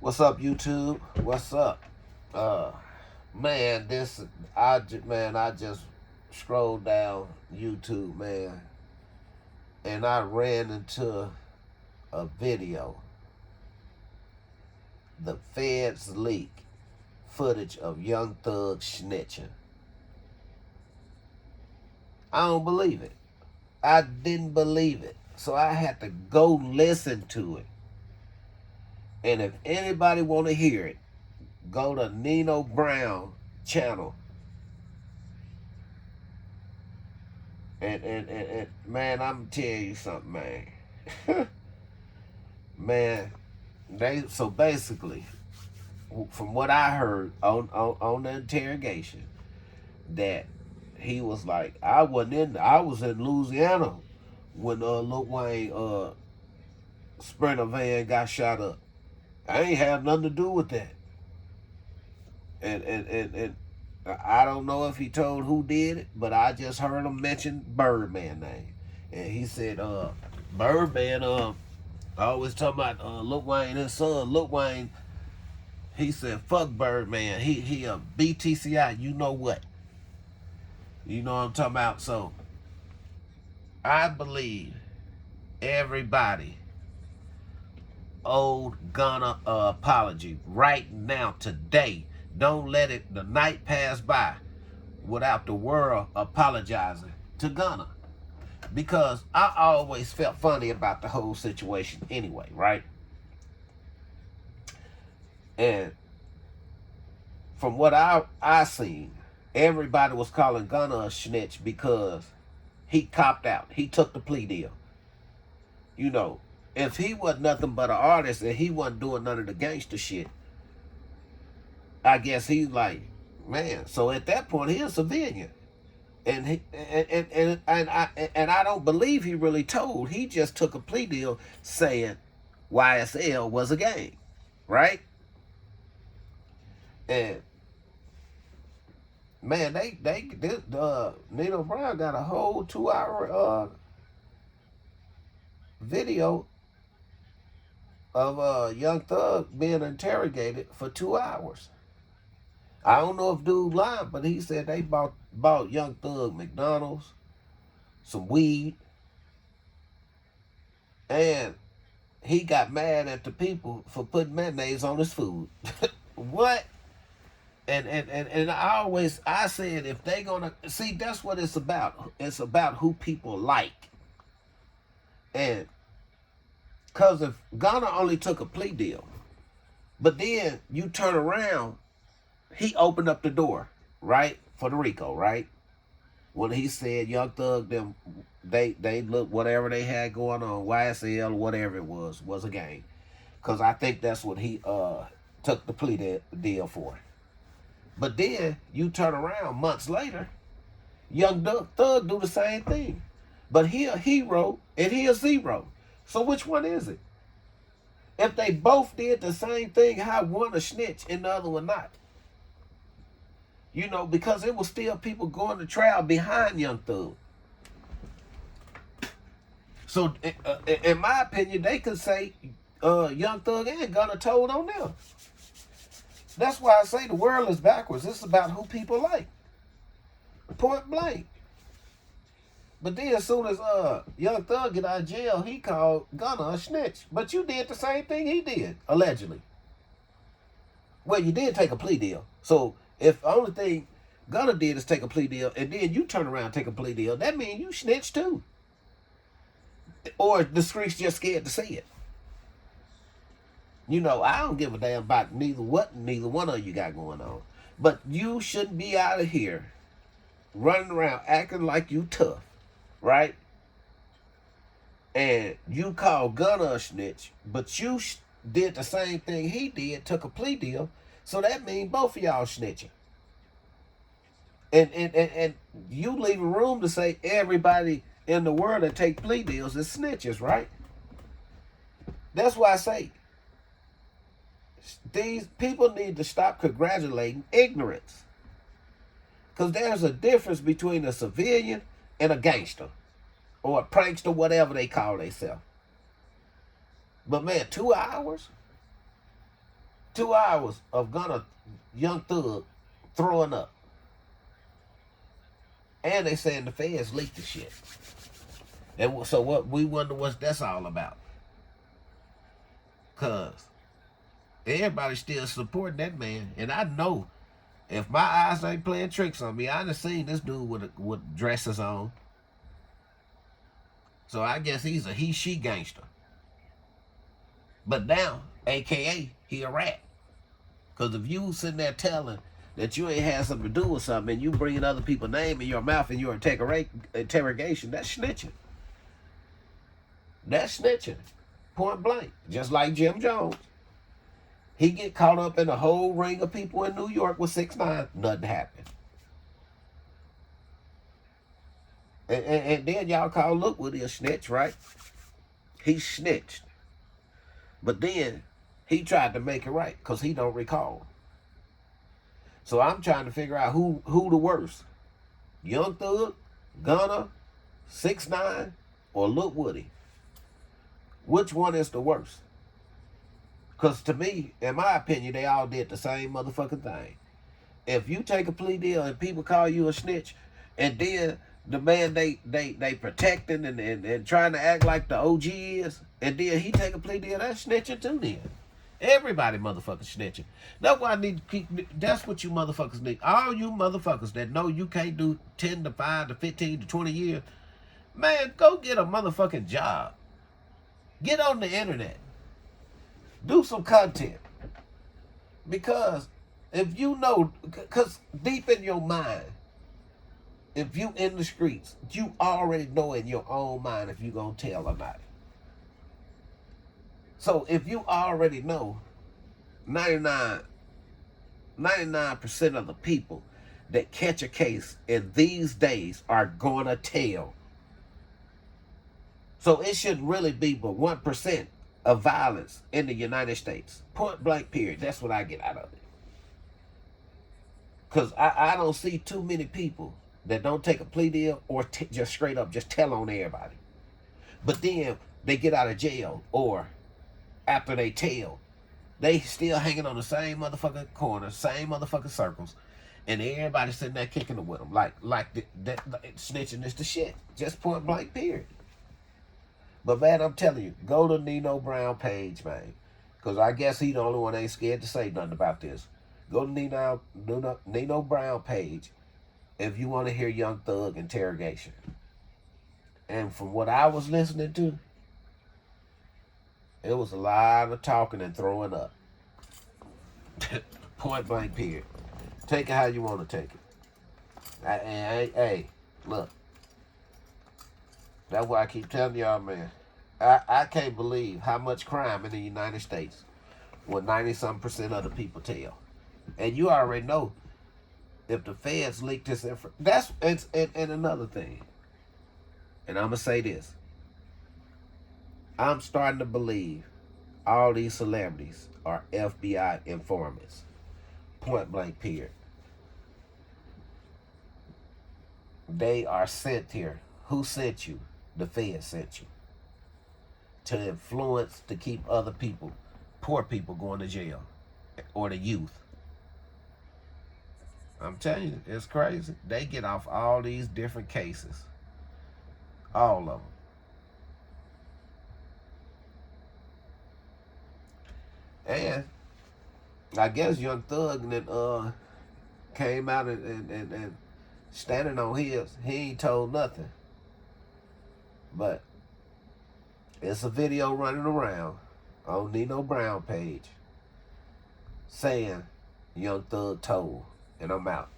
What's up, YouTube? What's up? Uh, man, I just scrolled down YouTube, man, and I ran into a video. The feds leak footage of Young Thug snitching. I don't believe it. I didn't believe it, so I had to go listen to it. And if anybody want to hear it, go to Nino Brown channel. And man, I'm telling you something, man. Man, they so basically, from what I heard on the interrogation, that he was like, I was in Louisiana when Lil Wayne Sprinter van got shot up. I ain't have nothing to do with that. And I don't know if he told who did it, but I just heard him mention Birdman name, and he said, Birdman, I always talking about Lil Wayne, his son, Lil Wayne. He said, "Fuck Birdman. He a BTCI. You know what? You know what I'm talking about." So I believe everybody owed Gunna an apology right now, today. Don't let the night pass by without the world apologizing to Gunna, because I always felt funny about the whole situation anyway, right? And from what I seen, everybody was calling Gunna a snitch because he copped out. He took the plea deal. You know, if he wasn't nothing but an artist and he wasn't doing none of the gangster shit, I guess he's like, man. So at that point, he's a civilian, and I don't believe he really told. He just took a plea deal saying YSL was a gang, right? And man, Nino Brown got a whole 2 hour video of Young Thug being interrogated for 2 hours. I don't know if dude lied, but he said they bought Young Thug McDonald's, some weed, and he got mad at the people for putting mayonnaise on his food. What? And I said, if they gonna see, that's what it's about. It's about who people like. And because if Ghana only took a plea deal, but then you turn around, he opened up the door, right, for the RICO, right? When he said Young Thug, them, they look, whatever they had going on, YSL, whatever it was a game. Because I think that's what he took the plea deal for. But then you turn around months later, Young Thug do the same thing. But he a hero and he a zero. So which one is it? If they both did the same thing, how one a snitch and the other one not? You know, because it was still people going to trial behind Young Thug. So, in my opinion, they could say Young Thug ain't gonna told on them. That's why I say the world is backwards. It's about who people like. Point blank. But then as soon as Young Thug get out of jail, he called Gunna a snitch. But you did the same thing he did, allegedly. Well, you did take a plea deal. So if the only thing Gunna did is take a plea deal, and then you turn around and take a plea deal, that means you snitch too. Or the streets just scared to see it. You know, I don't give a damn about neither one of you got going on. But you shouldn't be out of here running around acting like you tough, right? And you call Gunna a snitch, but you did the same thing he did, took a plea deal. So that means both of y'all snitching. And you leaving room to say everybody in the world that take plea deals is snitches, right? That's why I say these people need to stop congratulating ignorance. Because there's a difference between a civilian and a gangster. Or a prankster, whatever they call themselves. But man, 2 hours? 2 hours of Gunna Young Thug throwing up. And they saying the feds leaked the shit. And so what we wonder what that's all about. Cause everybody's still supporting that man. And I know if my eyes ain't playing tricks on me, I done seen this dude with dresses on. So I guess he's a he-she gangster. But now, AKA, he a rat. Because if you sitting there telling that you ain't had something to do with something and you bringing other people's name in your mouth in your interrogation, that's snitching. That's snitching. Point blank. Just like Jim Jones. He get caught up in a whole ring of people in New York with 6ix9ine. Nothing happened. And then y'all call Look Woody a snitch, right? He snitched. But then he tried to make it right because he don't recall. So I'm trying to figure out who the worst. Young Thug, Gunna, 6ix9ine, or Look Woody. Which one is the worst? Because to me, in my opinion, they all did the same motherfucking thing. If you take a plea deal and people call you a snitch, and then the man they protecting and trying to act like the OG is, and then he take a plea deal, that's snitching too then. Everybody motherfucking snitching. That's why I need to keep, that's what you motherfuckers need. All you motherfuckers that know you can't do 10 to 5 to 15 to 20 years, man, go get a motherfucking job. Get on the internet. Do some content. Because if you know, because deep in your mind, if you in the streets, you already know in your own mind if you gonna tell or not. So if you already know 99% of the people that catch a case in these days are gonna tell. So it shouldn't really be but 1% of violence in the United States. Point blank period. That's what I get out of it. Because I don't see too many people that don't take a plea deal or just straight up just tell on everybody. But then they get out of jail, or after they tell, they still hanging on the same motherfucking corner, same motherfucking circles, and everybody sitting there kicking it with them. Like snitching is the shit. Just point blank period. But man, I'm telling you, go to Nino Brown page, man. Because I guess he the only one that ain't scared to say nothing about this. Go to Nino Brown page if you want to hear Young Thug interrogation. And from what I was listening to, it was a lot of talking and throwing up. Point blank period. Take it how you want to take it. Hey, look. That's why I keep telling y'all, man. I can't believe how much crime in the United States when 90-something% of the people tell. And you already know if the feds leak this information. That's and another thing. And I'm gonna say this. I'm starting to believe all these celebrities are FBI informants. Point blank period. They are sent here. Who sent you? The feds sent you. To influence, to keep other people, poor people, going to jail. Or the youth. I'm telling you, it's crazy. They get off all these different cases. All of them. And I guess Young Thug then came out and standing on his. He ain't told nothing. But it's a video running around on Nino Brown page saying Young Thug told. And I'm out.